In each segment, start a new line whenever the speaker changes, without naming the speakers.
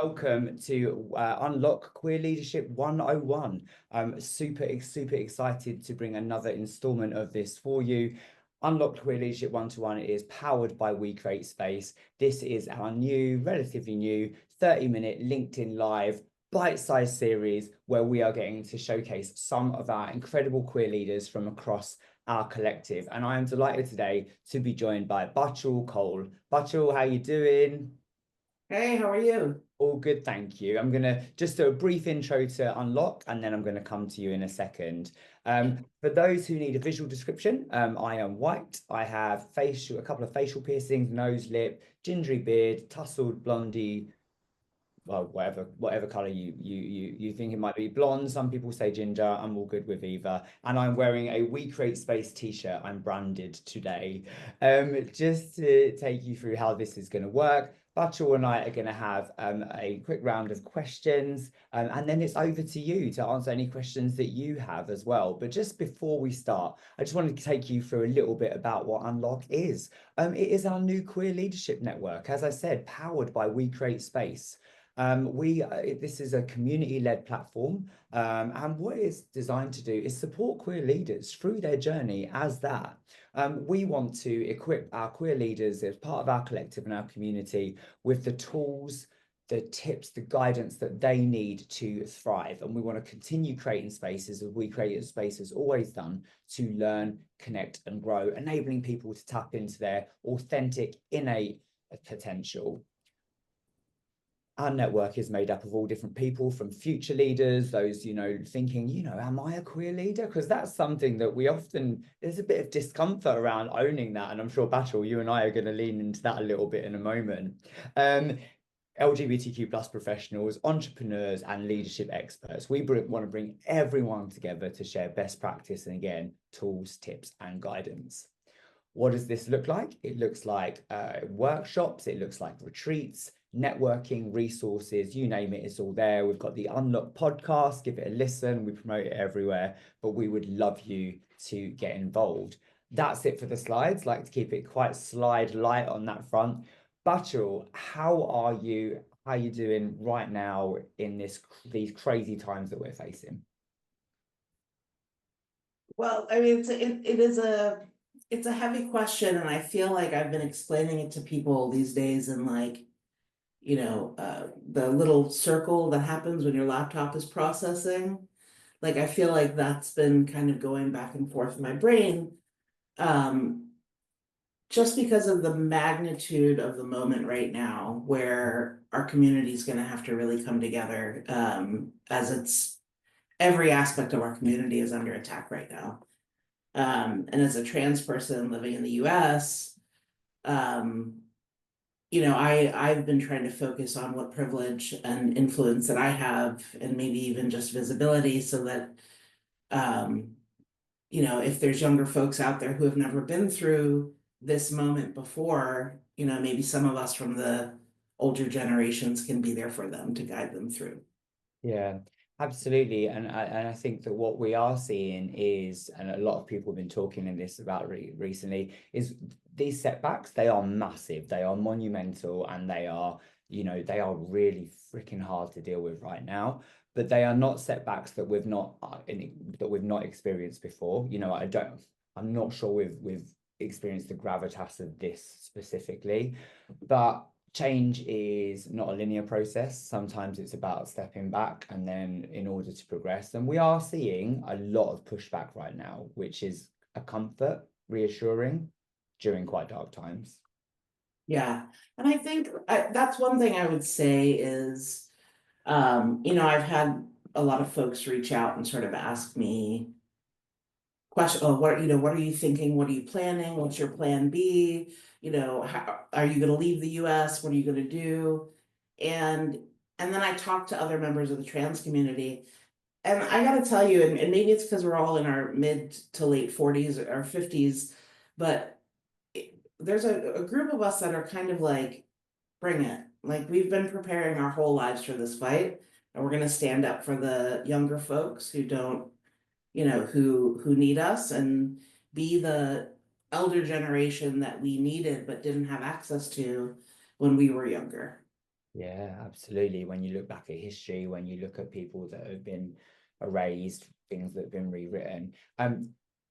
welcome to Unlock Queer Leadership 101. I'm super excited to bring another installment of this for you. Unlock Queer Leadership 1-to-1 is powered by We Create Space. This is our relatively new 30-minute LinkedIn Live bite-sized series where we are getting to showcase some of our incredible queer leaders from across our collective. And I am delighted today to be joined by Bachul Koul. Bachul, how you doing?
Hey, how are you?
All good, thank you. I'm going to just do a brief intro to Unlock, and then I'm going to come to you in a second. For those who need a visual description, I am white. I have a couple of facial piercings, nose, lip, gingery beard, tousled blondie, well, whatever color you think it might be. Blonde, some people say ginger. I'm all good with either. And I'm wearing a We Create Space t-shirt. I'm branded today. Just to take you through how this is going to work. Bachul and I are going to have a quick round of questions, and then it's over to you to answer any questions that you have as well. But just before we start, I just wanted to take you through a little bit about what Unlock is. It is our new queer leadership network, as I said, powered by We Create Space. This is a community-led platform, and what it's designed to do is support queer leaders through their journey as that. We want to equip our queer leaders as part of our collective and our community with the tools, the tips, the guidance that they need to thrive. And we want to continue creating spaces, as We Create Space has always done, to learn, connect, and grow, enabling people to tap into their authentic, innate potential. Our network is made up of all different people, from future leaders, those, thinking, am I a queer leader? Because that's something that there's a bit of discomfort around owning that. And I'm sure, Bachul, you and I are going to lean into that a little bit in a moment. LGBTQ plus professionals, entrepreneurs, and leadership experts. We want to bring everyone together to share best practice and, again, tools, tips, and guidance. What does this look like? It looks like workshops, it looks like retreats, networking, resources, you name it, it's all there. We've got the Unlock podcast, give it a listen, we promote it everywhere, but we would love you to get involved. That's it for the slides. Like to keep it quite slide light on that front. Bachul, how are you? How are you doing right now in these crazy times that we're facing?
Well, I mean, it's a heavy question, and I feel like I've been explaining it to people these days in the little circle that happens when your laptop is processing. Like, I feel like that's been kind of going back and forth in my brain, just because of the magnitude of the moment right now, where our community is going to have to really come together, as every aspect of our community is under attack right now. And as a trans person living in the US, I've been trying to focus on what privilege and influence that I have, and maybe even just visibility, so that, if there's younger folks out there who have never been through this moment before, maybe some of us from the older generations can be there for them to guide them through.
Yeah, absolutely. And I think that what we are seeing is, and a lot of people have been talking in this about recently, is these setbacks, they are massive, they are monumental, and they are really freaking hard to deal with right now. But they are not setbacks that we've not experienced before. I'm not sure we've experienced the gravitas of this specifically, but change is not a linear process. Sometimes it's about stepping back and then in order to progress. And we are seeing a lot of pushback right now, which is a comfort, reassuring during quite dark times.
Yeah. And I think that's one thing I would say is, I've had a lot of folks reach out and sort of ask me what are you thinking? What are you planning? What's your plan B? How are you going to leave the US? What are you going to do? And then I talked to other members of the trans community, and I got to tell you, and maybe it's because we're all in our mid to late 40s or 50s, but there's a group of us that are kind of like, bring it. Like, we've been preparing our whole lives for this fight, and we're going to stand up for the younger folks who don't, who need us, and be the elder generation that we needed but didn't have access to when we were younger.
Yeah, absolutely. When you look back at history, when you look at people that have been erased, things that have been rewritten.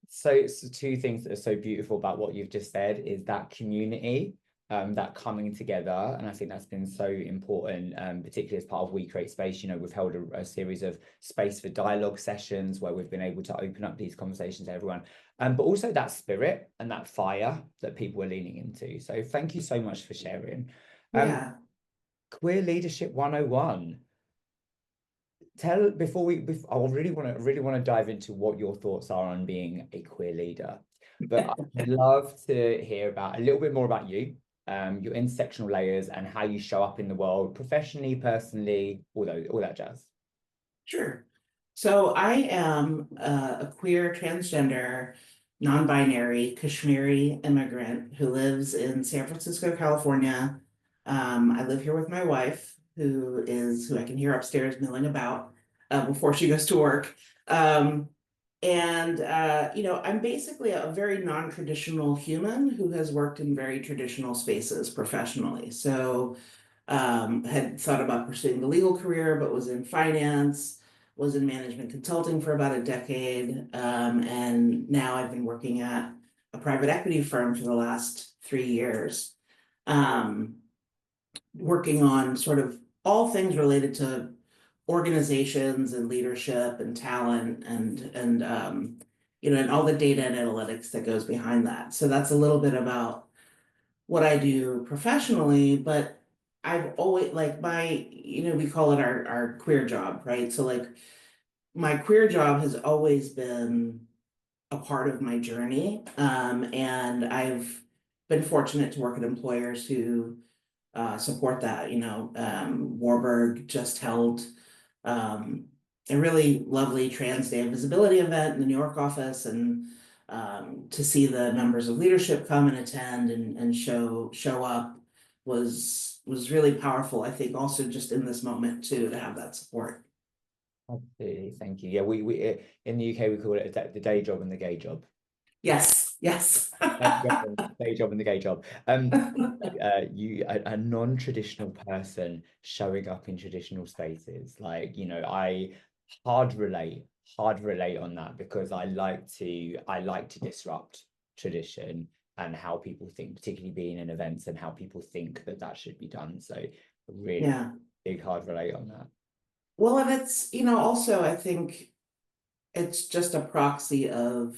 So two things that are so beautiful about what you've just said is that community, that coming together. And I think that's been so important, particularly as part of We Create Space. You know, we've held a series of space for dialogue sessions where we've been able to open up these conversations to everyone. But also that spirit and that fire that people are leaning into. So thank you so much for sharing. Um,
Yeah.
Queer Leadership 101. Tell I really want to dive into what your thoughts are on being a queer leader. But I'd love to hear about a little bit more about you, your intersectional layers and how you show up in the world professionally, personally, all that jazz.
Sure. So I am a queer, transgender, non-binary Kashmiri immigrant who lives in San Francisco, California. I live here with my wife, who I can hear upstairs milling about before she goes to work. I'm basically a very non-traditional human who has worked in very traditional spaces professionally. So had thought about pursuing the legal career, but was in finance, was in management consulting for about a decade. And now I've been working at a private equity firm for the last 3 years, um, working on sort of all things related to organizations and leadership and talent and all the data and analytics that goes behind that. So that's a little bit about what I do professionally, but I've always like we call it our queer job, right? So like my queer job has always been a part of my journey. And I've been fortunate to work at employers who support that. Warburg just held um, a really lovely Trans Day of Visibility event in the New York office, and to see the members of leadership come and attend and show up was really powerful. I think also just in this moment too to have that support.
Absolutely, thank you. Yeah, we in the UK we call it the day job and the gay job.
Yes, yes.
Day job and the gay job. You a non-traditional person showing up in traditional spaces. Like, I hard relate, hard relate on that because I like to disrupt tradition and how people think, particularly being in events and how people think that should be done. So really
Yeah.
big hard relate on that.
Well, and it's, also I think it's just a proxy of,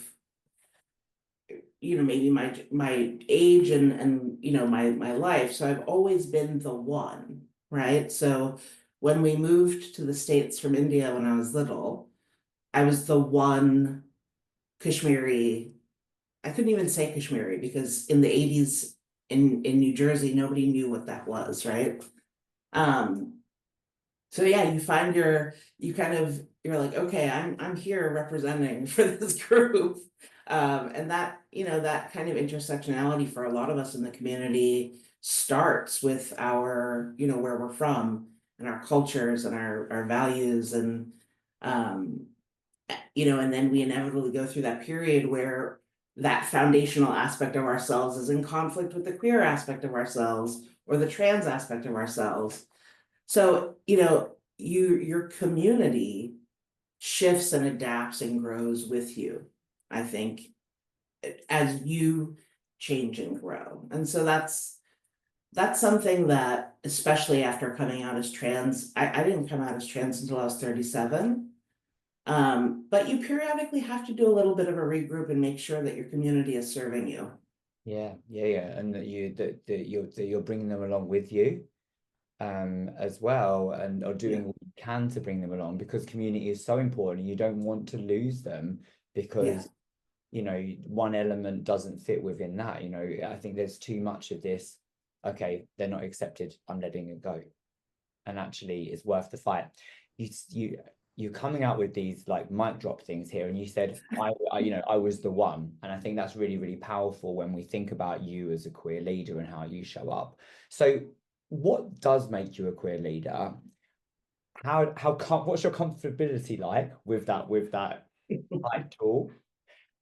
maybe my age and my life. So I've always been the one, right? So when we moved to the States from India when I was little, I was the one Kashmiri. I couldn't even say Kashmiri because in the 80s in New Jersey, nobody knew what that was, right? Um, So yeah, you're like, okay, I'm here representing for this group. And that kind of intersectionality for a lot of us in the community starts with where we're from and our cultures and our values um, and then we inevitably go through that period where that foundational aspect of ourselves is in conflict with the queer aspect of ourselves or the trans aspect of ourselves. So, your community shifts and adapts and grows with you, I think, as you change and grow. And so that's something that, especially after coming out as trans, I didn't come out as trans until I was 37. But you periodically have to do a little bit of a regroup and make sure that your community is serving you.
Yeah, and that you're bringing them along with you, as well, and are
Yeah,
doing what you can to bring them along because community is so important. You don't want to lose them
yeah,
because one element doesn't fit within that. I think there's too much of this. Okay, they're not accepted, I'm letting it go, and actually it's worth the fight. You're coming out with these like mic drop things here, and you said I was the one, and I think that's really really powerful when we think about you as a queer leader and how you show up. So what does make you a queer leader? What's your comfortability like with that title?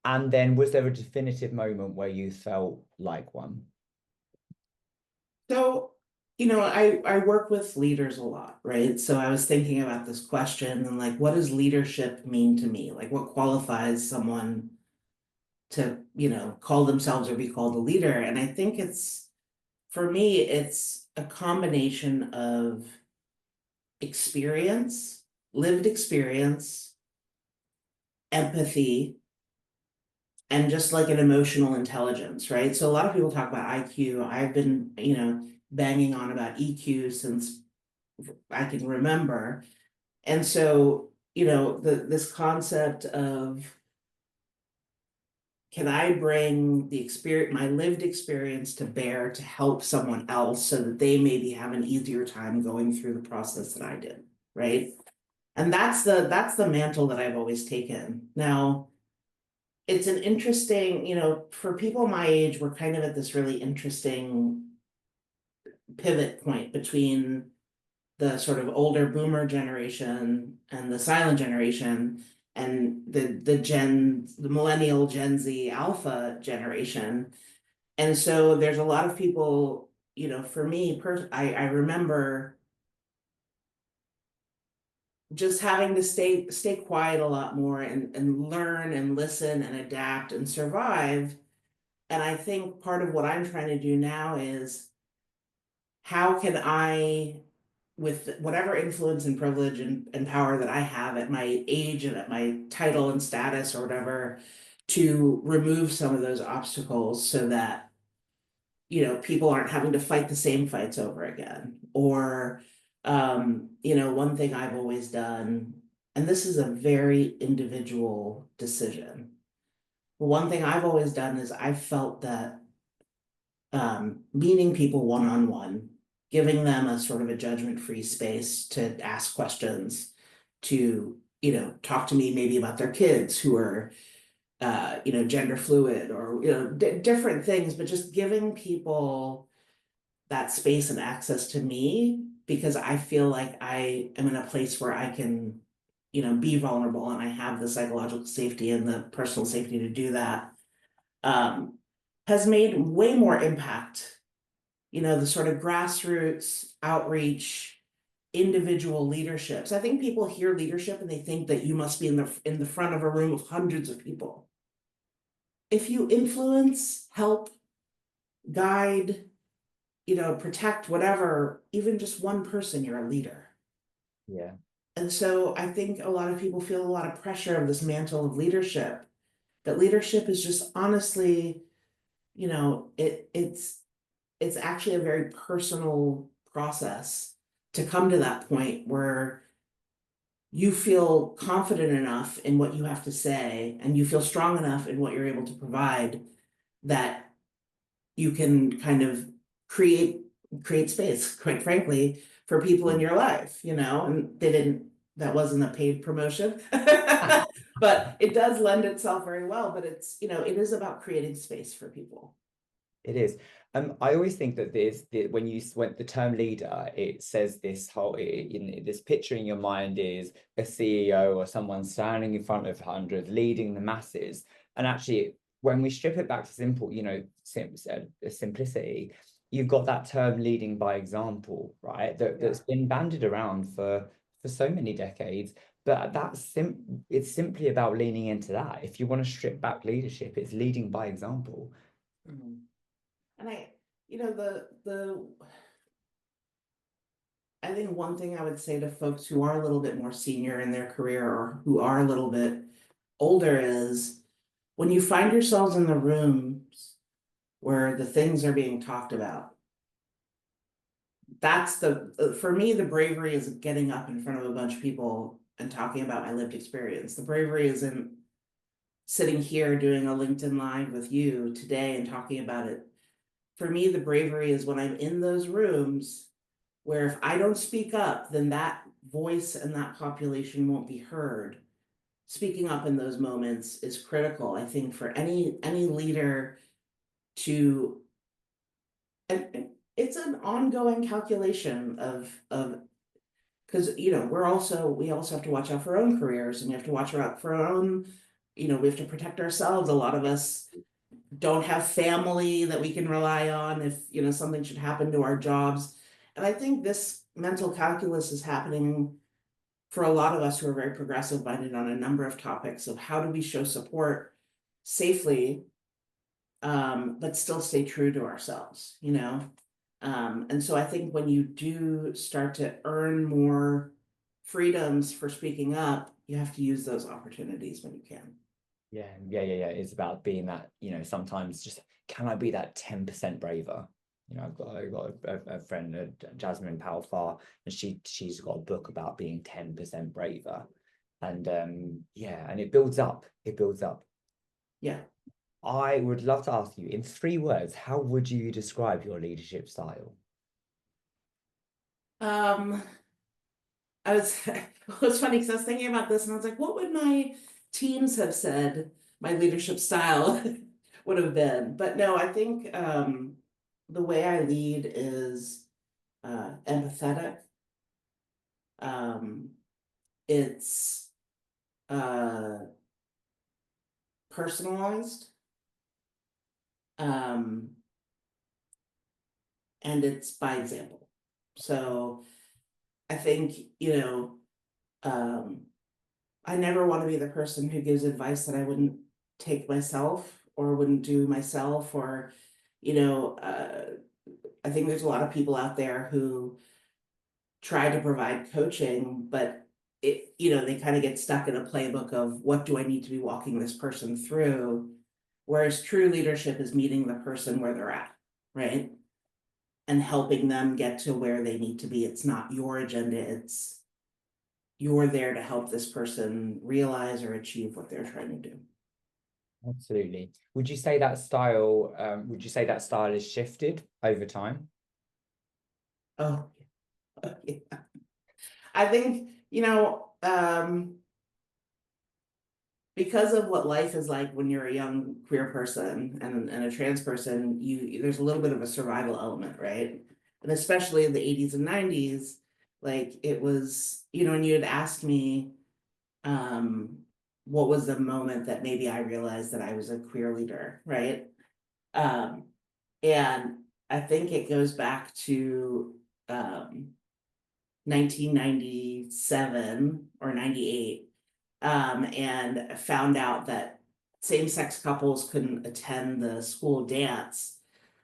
And then was there a definitive moment where you felt like one?
so I work with leaders a lot, right? So I was thinking about this question and like, what does leadership mean to me? Like, what qualifies someone to, call themselves or be called a leader? And I think for me, it's a combination of experience, lived experience, empathy, and just like an emotional intelligence, right? So a lot of people talk about IQ. I've been, banging on about EQ since I can remember. And so, this concept of, can I bring the experience, my lived experience to bear to help someone else so that they maybe have an easier time going through the process that I did, right? And that's the mantle that I've always taken. Now, it's an interesting, for people my age, we're kind of at this really interesting pivot point between the sort of older boomer generation and the silent generation and the millennial Gen Z alpha generation. And so there's a lot of people, for me, I remember just having to stay quiet a lot more and learn and listen and adapt and survive. And I think part of what I'm trying to do now is, how can I, with whatever influence and privilege and power that I have at my age and at my title and status or whatever, to remove some of those obstacles so that, people aren't having to fight the same fights over again. Or, one thing I've always done, and this is a very individual decision. One thing I've always done is I felt that meeting people one-on-one, giving them a sort of a judgment-free space to ask questions, to, talk to me maybe about their kids who are, gender fluid or, different things, but just giving people that space and access to me, because I feel like I am in a place where I can, be vulnerable and I have the psychological safety and the personal safety to do that, has made way more impact. The sort of grassroots outreach, individual leaderships. I think people hear leadership and they think that you must be in the front of a room of hundreds of people. If you influence, help, guide, protect, whatever, even just one person, you're a leader.
Yeah.
And so I think a lot of people feel a lot of pressure of this mantle of leadership. That leadership is just honestly, it's actually a very personal process to come to that point where you feel confident enough in what you have to say and you feel strong enough in what you're able to provide, that you can kind of create space, quite frankly, for people in your life, and that wasn't a paid promotion, but it does lend itself very well. But it's, it is about creating space for people.
It is. I always think that when you went the term leader, it says this whole this picture in your mind is a CEO or someone standing in front of hundreds, leading the masses. And actually, when we strip it back to simple, simplicity, you've got that term leading by example, right? That's been bandied around for so many decades. But it's simply about leaning into that. If you want to strip back leadership, it's leading by example.
Mm-hmm. And I think one thing I would say to folks who are a little bit more senior in their career or who are a little bit older is, when you find yourselves in the rooms where the things are being talked about, that's for me, the bravery is getting up in front of a bunch of people and talking about my lived experience. The bravery isn't sitting here doing a LinkedIn Live with you today and talking about it. For me, the bravery is when I'm in those rooms where if I don't speak up, then that voice and that population won't be heard. Speaking up in those moments is critical, I think, for any leader to, and it's an ongoing calculation of because we also have to watch out for our own careers, and we have to watch out for our own, we have to protect ourselves. A lot of us don't have family that we can rely on if something should happen to our jobs. And I think this mental calculus is happening for a lot of us who are very progressive minded on a number of topics of how do we show support safely, but still stay true to ourselves, you know? And so I think when you do start to earn more freedoms for speaking up, you have to use those opportunities when you can.
Yeah. It's about being that, sometimes just, can I be that 10% braver? I've got a friend, Jasmine Palfar, and she's got a book about being 10% braver. And and it builds up. It builds up.
Yeah.
I would love to ask you, in 3 words, how would you describe your leadership style?
Um, I was it was funny because I was thinking about this and I was like, what would my teams have said my leadership style would have been? But no, I think the way I lead is empathetic. It's personalized. And it's by example. So I think, I never want to be the person who gives advice that I wouldn't take myself or wouldn't do myself, or, I think there's a lot of people out there who try to provide coaching, but they kind of get stuck in a playbook of what do I need to be walking this person through? Whereas true leadership is meeting the person where they're at, right? And helping them get to where they need to be. It's not your agenda, it's you're there to help this person realize or achieve what they're trying to do.
Absolutely. Would you say that style has shifted over time?
Oh, yeah. I think, because of what life is like when you're a young queer person and a trans person, there's a little bit of a survival element, right? And especially in the 80s and 90s, like it was, and you had asked me, what was the moment that maybe I realized that I was a queer leader, right? Um, and I think it goes back to 1997 or 98, and found out that same-sex couples couldn't attend the school dance.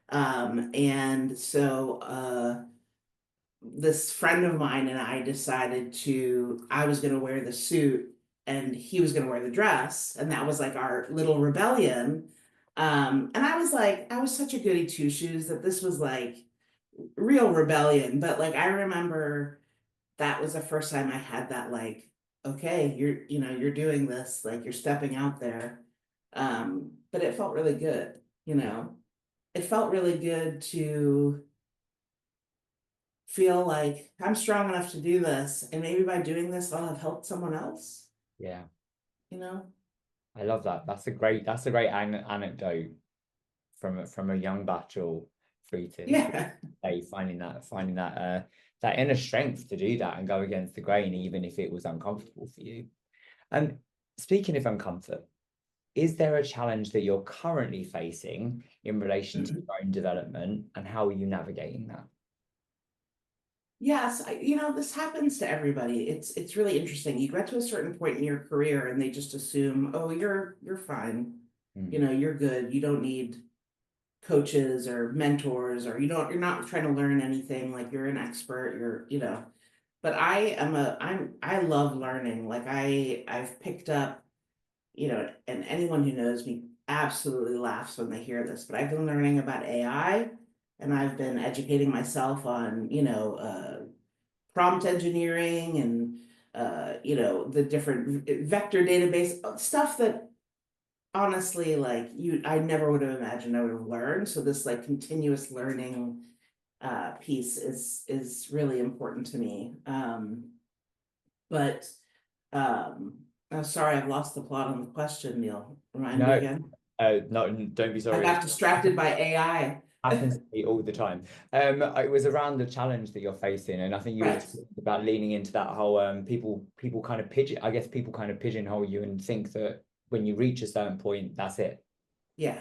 And so this friend of mine and I decided I was going to wear the suit and he was going to wear the dress. And that was like our little rebellion. And I was like, I was such a goody two shoes that this was like real rebellion. But like, I remember that was the first time I had that, like, okay, you're doing this, like you're stepping out there. But it felt really good, it felt really good to feel like I'm strong enough to do this, and maybe by doing this, I'll have helped someone else,
Yeah,
you know?
I love that. That's a great anecdote from a young Bachul through
Yeah.
say, that inner strength to do that and go against the grain, even if it was uncomfortable for you. And speaking of uncomfort, is there a challenge that you're currently facing in relation to your own development, and how are you navigating that?
Yes, this happens to everybody. It's really interesting. You get to a certain point in your career and they just assume, oh, you're fine.
Mm.
You're good. You don't need coaches or mentors, or you're not trying to learn anything, like you're an expert, but I love learning. Like I've picked up, and anyone who knows me absolutely laughs when they hear this, but I've been learning about AI, and I've been educating myself on, prompt engineering and, the different vector database stuff that honestly, like I never would have imagined I would have learned. So this like continuous learning piece is really important to me. But I'm sorry, I've lost the plot on the question, Neil. Remind me
No,
again.
no, don't be
I
sorry.
got distracted by AI.
Happens to me all the time. It was around the challenge that you're facing, and I think you were
Right.
talking about leaning into that whole people kind of people kind of pigeonhole you and think that when you reach a certain point, that's it.
Yeah.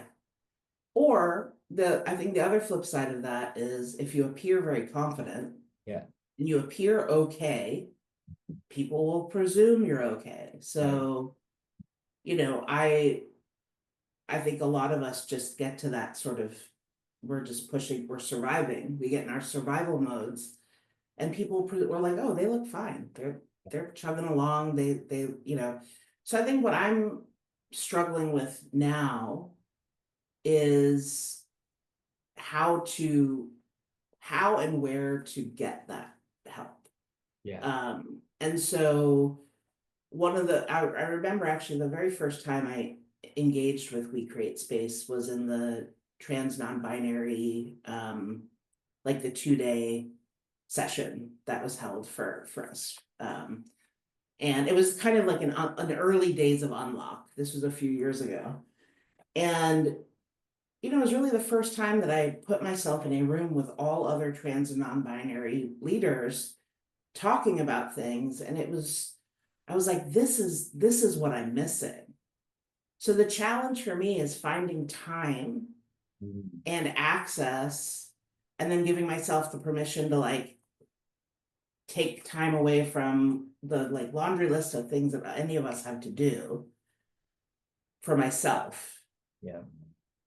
Or I think the other flip side of that is if you appear very confident
Yeah.
and you appear okay, people will presume you're okay. So, you know, I think a lot of us just get to that sort of, we're just pushing, we're surviving. We get in our survival modes, and people we're like, oh, they look fine. They're chugging along. They, you know. So I think what I'm struggling with now is how and where to get that help.
Yeah.
And so one of the, I remember actually the very first time I engaged with We Create Space was in the trans non-binary, like the 2-day session that was held for us. And it was kind of like an early days of Unlock. This was a few years ago. And, you know, it was really the first time that I put myself in a room with all other trans and non-binary leaders talking about things. And I was like, this is what I'm missing. So the challenge for me is finding time and access, and then giving myself the permission to like take time away from the like laundry list of things that any of us have to do for myself.
Yeah.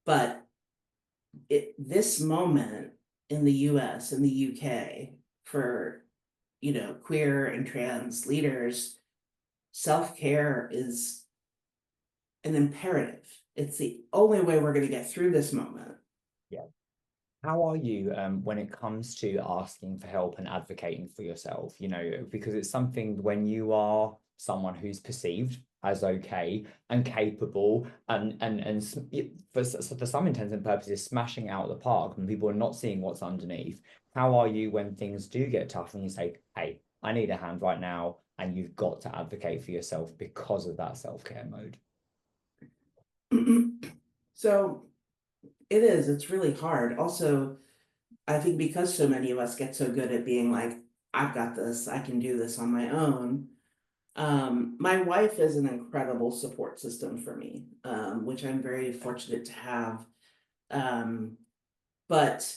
But this moment in the US and the UK for, you know, queer and trans leaders, self-care is an imperative. It's the only way we're going to get through this moment.
Yeah. How are you when it comes to asking for help and advocating for yourself? You know, because it's something when you are someone who's perceived as okay and capable and for some intents and purposes smashing out the park, and people are not seeing what's underneath. How are you when things do get tough and you say, hey, I need a hand right now, and you've got to advocate for yourself because of that self-care mode?
So it's really hard. Also, I think because so many of us get so good at being like, I've got this, I can do this on my own. My wife is an incredible support system for me, which I'm very fortunate to have. But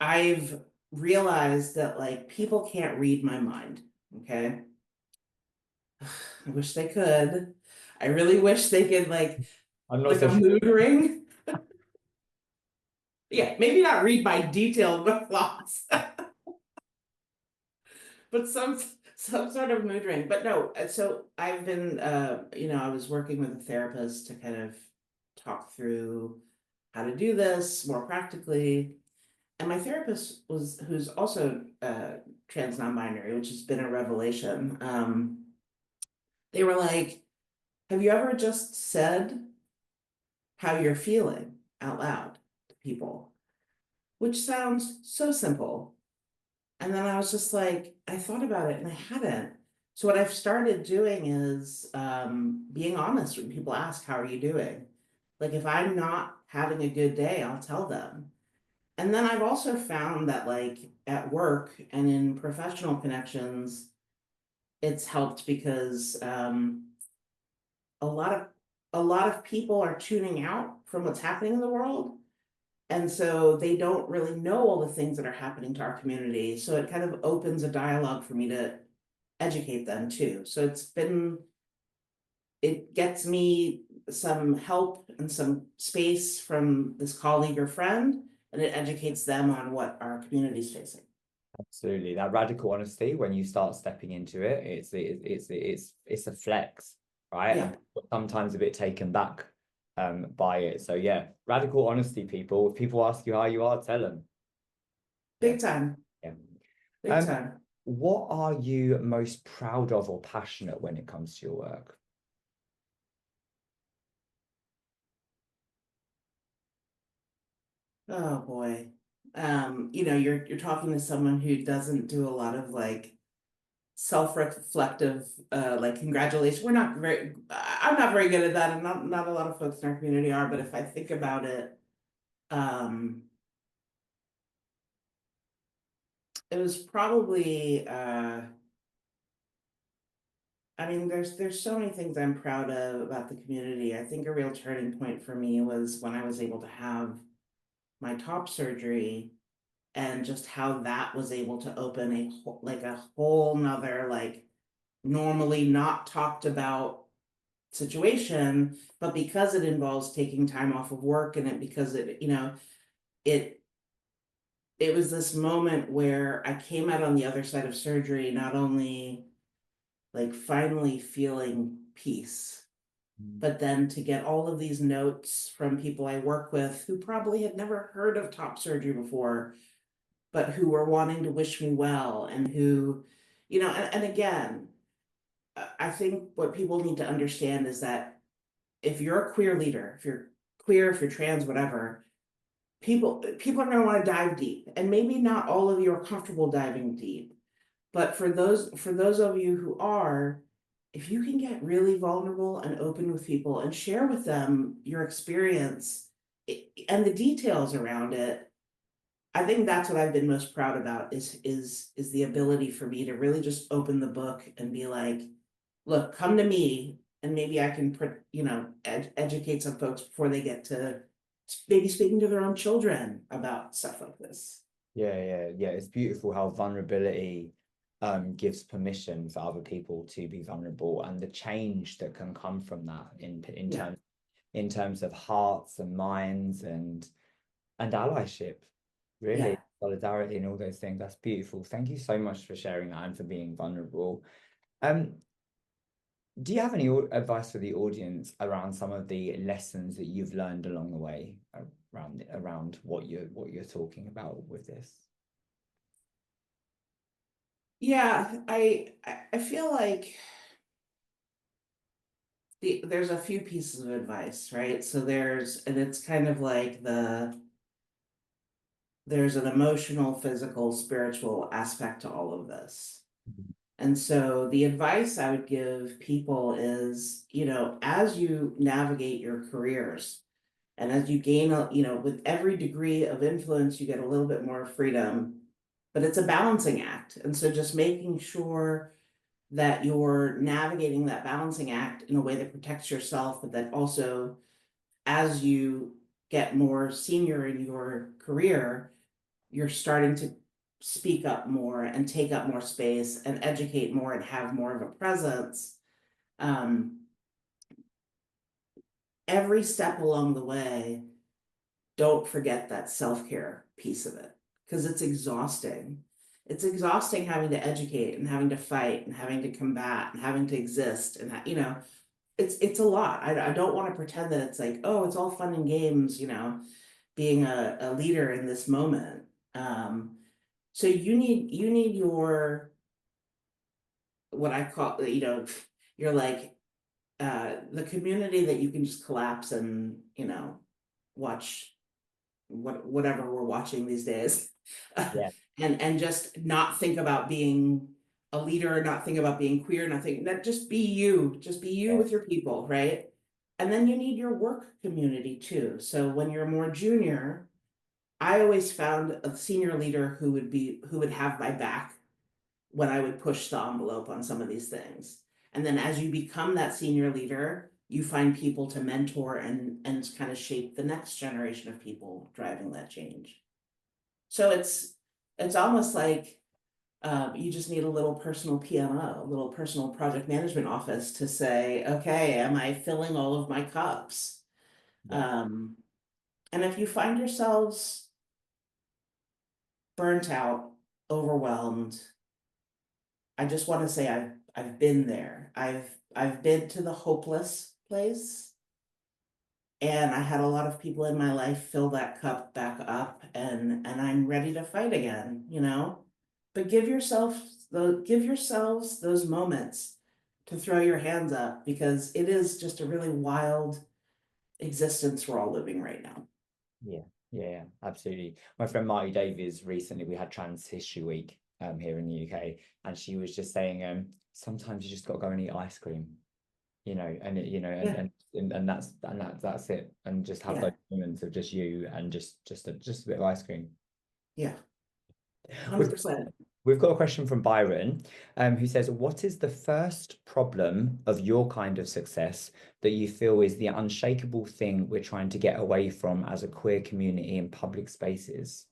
I've realized that like people can't read my mind. Okay. I wish they could. I really wish they could
I'm not
like
so
a
sure.
mood ring. Yeah, maybe not read my detailed thoughts, but some sort of mood ring. But no, so I've been you know, I was working with a therapist to kind of talk through how to do this more practically. And my therapist who's also trans non-binary, which has been a revelation. They were like, have you ever just said how you're feeling out loud to people? Which sounds so simple. And then I was just like, I thought about it and I hadn't. So what I've started doing is being honest when people ask, how are you doing? Like if I'm not having a good day, I'll tell them. And then I've also found that like at work and in professional connections, it's helped because a lot of people are tuning out from what's happening in the world. And so they don't really know all the things that are happening to our community. So it kind of opens a dialogue for me to educate them too. So it gets me some help and some space from this colleague or friend, and it educates them on what our community is facing.
Absolutely. That radical honesty, when you start stepping into it, it's a flex, right?
Yeah,
And sometimes a bit taken back by it. So yeah, radical honesty, people. If people ask you how you are, tell them. Yeah,
big time,
yeah.
big
Um,
time.
what are you most proud of or passionate when it comes to your work?
Oh boy. You know, you're talking to someone who doesn't do a lot of like self-reflective like congratulations. I'm not very good at that, and not a lot of folks in our community are, but if I think about it, um it was probably I mean, there's so many things I'm proud of about the community. I think a real turning point for me was when I was able to have my top surgery, and just how that was able to open a whole nother, like, normally not talked about situation, but because it involves taking time off of work, and because it it was this moment where I came out on the other side of surgery, not only like finally feeling peace, but then to get all of these notes from people I work with who probably had never heard of top surgery before, but who were wanting to wish me well, and who, and again, I think what people need to understand is that if you're a queer leader, if you're queer, if you're trans, whatever, people are going to want to dive deep, and maybe not all of you are comfortable diving deep, but for those of you who are, if you can get really vulnerable and open with people and share with them your experience and the details around it, I think that's what I've been most proud about, is the ability for me to really just open the book and be like, look, come to me, and maybe I can educate some folks before they get to maybe speaking to their own children about stuff like this.
Yeah. It's beautiful how vulnerability gives permission for other people to be vulnerable, and the change that can come from that
Yeah.
In terms of hearts and minds and allyship, really,
Yeah.
solidarity and all those things. That's beautiful. Thank you so much for sharing that and for being vulnerable. Um, do you have any advice for the audience around some of the lessons that you've learned along the way around what you're talking about with this?
Yeah, I feel like there's a few pieces of advice, right? So and it's kind of like there's an emotional, physical, spiritual aspect to all of this. And so the advice I would give people is, as you navigate your careers, and as you gain, with every degree of influence, you get a little bit more freedom, but it's a balancing act. And so just making sure that you're navigating that balancing act in a way that protects yourself, but that also, as you get more senior in your career, you're starting to speak up more and take up more space and educate more and have more of a presence. Um, every step along the way, don't forget that self-care piece of it, because it's exhausting. It's exhausting having to educate and having to fight and having to combat and having to exist, and it's a lot. I don't want to pretend that it's like, oh, it's all fun and games, being a leader in this moment. So you need your, what I call, you're like, the community that you can just collapse and, watch whatever we're watching these days.
Yeah.
And just not think about being a leader, not think about being queer, just be you,
Yeah.
with your people, right? And then you need your work community too. So when you're more junior, I always found a senior leader who would have my back when I would push the envelope on some of these things. And then as you become that senior leader, you find people to mentor and kind of shape the next generation of people driving that change. So it's almost like, you just need a little personal PMO, a little personal project management office to say, okay, am I filling all of my cups?
Yeah.
Um, and if you find yourselves burnt out, overwhelmed, I just want to say I've been there. I've been to the hopeless place, and I had a lot of people in my life fill that cup back up, and I'm ready to fight again. But give yourselves those moments to throw your hands up, because it is just a really wild existence we're all living right now.
Yeah, absolutely. My friend Marty Davies, recently we had Trans History Week here in the UK, and she was just saying sometimes you just got to go and eat ice cream, and
Yeah,
that's it, and just have
yeah,
those moments of just you and just a bit of ice cream.
yeah,
Was
100%.
We've got a question from Byron, who says, what is the first problem of your kind of success that you feel is the unshakable thing we're trying to get away from as a queer community in public spaces?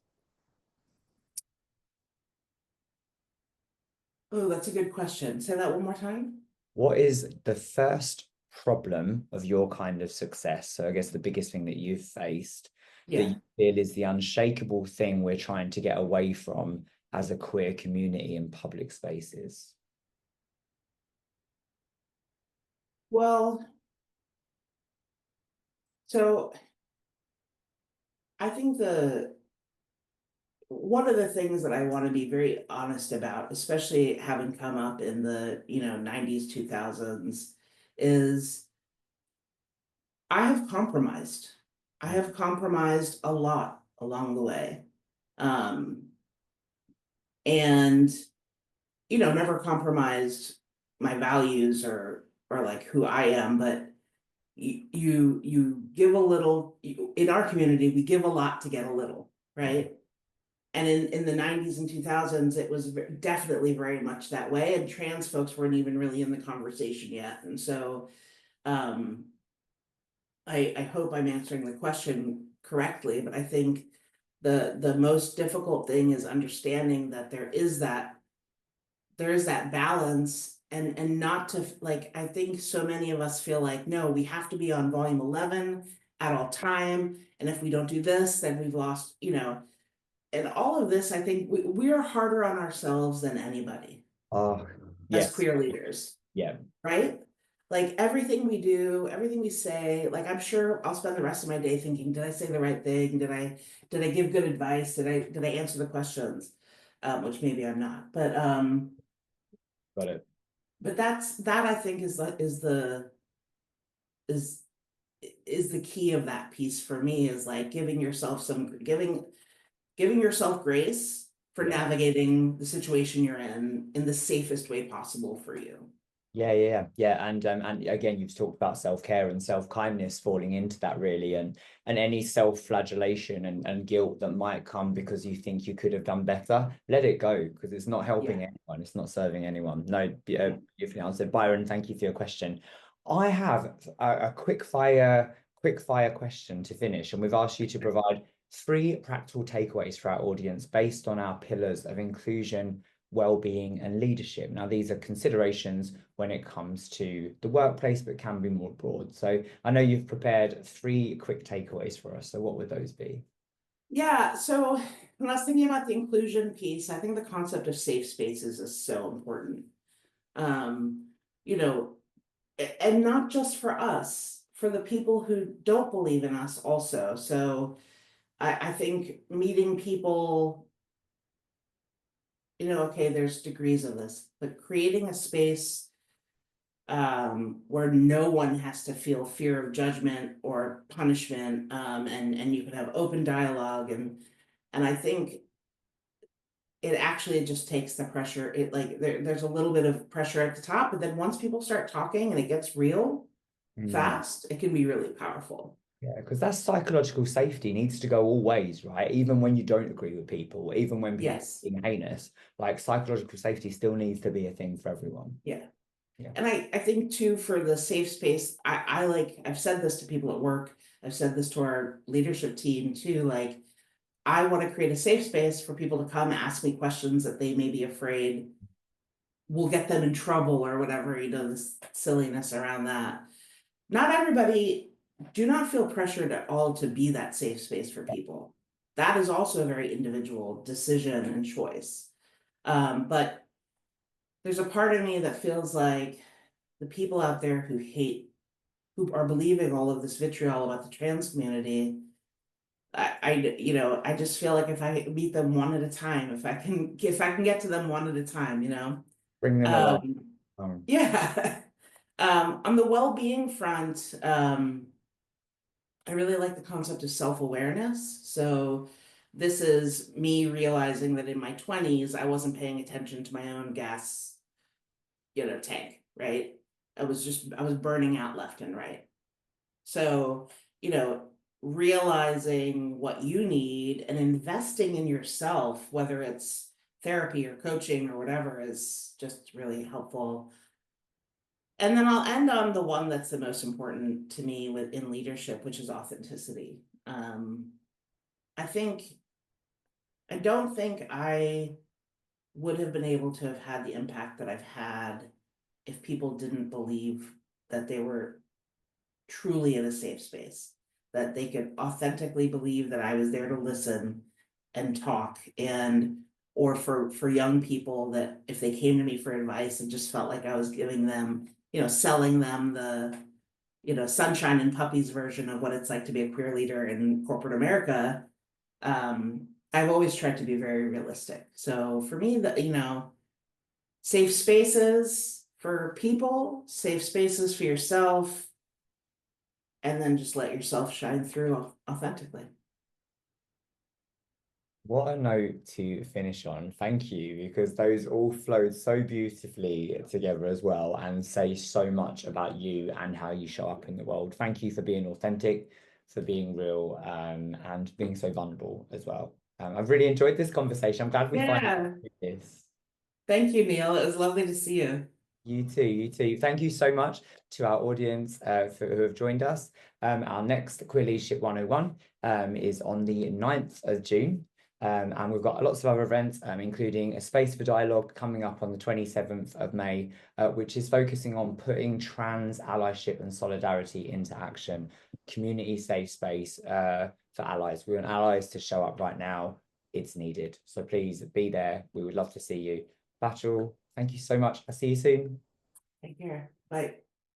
Oh, that's a good question. Say that one more time.
What is the first problem of your kind of success? So I guess the biggest thing that you've faced that
Yeah.
you feel is the unshakable thing we're trying to get away from as a queer community in public spaces.
Well, so I think one of the things that I want to be very honest about, especially having come up in the, 90s, 2000s, is I have compromised. I have compromised a lot along the way. Um, and, never compromised my values or like who I am, but you give a little, in our community, we give a lot to get a little, right? And in the 90s and 2000s, it was definitely very much that way. And trans folks weren't even really in the conversation yet. And so I hope I'm answering the question correctly, but I think the most difficult thing is understanding that there is that balance and not to like, I think so many of us feel like, no, we have to be on volume 11 at all time. And if we don't do this, then we've lost, and all of this, I think we are harder on ourselves than anybody
Oh,
as
yes.
queer leaders,
Yeah.
right? Like everything we do, everything we say, like I'm sure I'll spend the rest of my day thinking, did I say the right thing? Did I give good advice? Did I answer the questions? Which maybe I'm not,
Got it.
but that I think is is the key of that piece for me, is like giving yourself grace for
Yeah.
navigating the situation you're in the safest way possible for you.
Yeah. And again, you've talked about self-care and self-kindness falling into that really, and any self-flagellation and guilt that might come because you think you could have done better, let it go because it's not helping
Yeah.
anyone, it's not serving anyone. No,
Yeah.
beautifully answered. Byron, thank you for your question. I have a quick fire question to finish, and we've asked you to provide three practical takeaways for our audience based on our pillars of inclusion, well-being, and leadership. Now, these are considerations when it comes to the workplace, but can be more broad. So I know you've prepared three quick takeaways for us. So what would those be?
Yeah. So when I was thinking about the inclusion piece, I think the concept of safe spaces is so important. Um, you know, and not just for us, for the people who don't believe in us also. So I think meeting people, okay, there's degrees of this, but creating a space where no one has to feel fear of judgment or punishment, and you can have open dialogue, and I think it actually just takes the pressure. It like there's a little bit of pressure at the top, but then once people start talking and it gets real
Mm,
fast, it can be really powerful.
yeah, because that psychological safety needs to go all ways, right? Even when you don't agree with people, even when people are
Yes.
being heinous, like psychological safety still needs to be a thing for everyone.
Yeah.
Yeah.
And I think too, for the safe space, I like, I've said this to people at work, I've said this to our leadership team too, like, I want to create a safe space for people to come ask me questions that they may be afraid will get them in trouble or whatever, this silliness around that. Not everybody, do not feel pressured at all to be that safe space for people. That is also a very individual decision and choice. But there's a part of me that feels like the people out there who are believing all of this vitriol about the trans community, I just feel like if I meet them one at a time, if I can get to them one at a time,
Bring them along.
um,
Um,
yeah. On the well-being front, I really like the concept of self-awareness. So this is me realizing that in my 20s, I wasn't paying attention to my own gas, tank, right? I was burning out left and right. So, you know, realizing what you need and investing in yourself, whether it's therapy or coaching or whatever is just really helpful. And then I'll end on the one that's the most important to me within leadership, which is authenticity. I don't think I would have been able to have had the impact that I've had if people didn't believe that they were truly in a safe space, that they could authentically believe that I was there to listen and talk, and or for young people that if they came to me for advice, it just felt like I was giving them, selling them the, sunshine and puppies version of what it's like to be a queer leader in corporate America. I've always tried to be very realistic. So for me, safe spaces for people, safe spaces for yourself, and then just let yourself shine through authentically.
What a note to finish on. Thank you, because those all flowed so beautifully together as well and say so much about you and how you show up in the world. Thank you for being authentic, for being real, and being so vulnerable as well. I've really enjoyed this conversation. I'm glad we finally did this.
Thank you, Neil. It was lovely to see you.
You too, you too. Thank you so much to our audience who have joined us. Our next Queer Leadership 101 is on the 9th of June. And we've got lots of other events, including a Space for Dialogue coming up on the 27th of May, which is focusing on putting trans allyship and solidarity into action. Community safe space for allies. We want allies to show up right now. It's needed. So please be there. We would love to see you. Bachul, thank you so much. I'll see you soon.
Take care. Bye.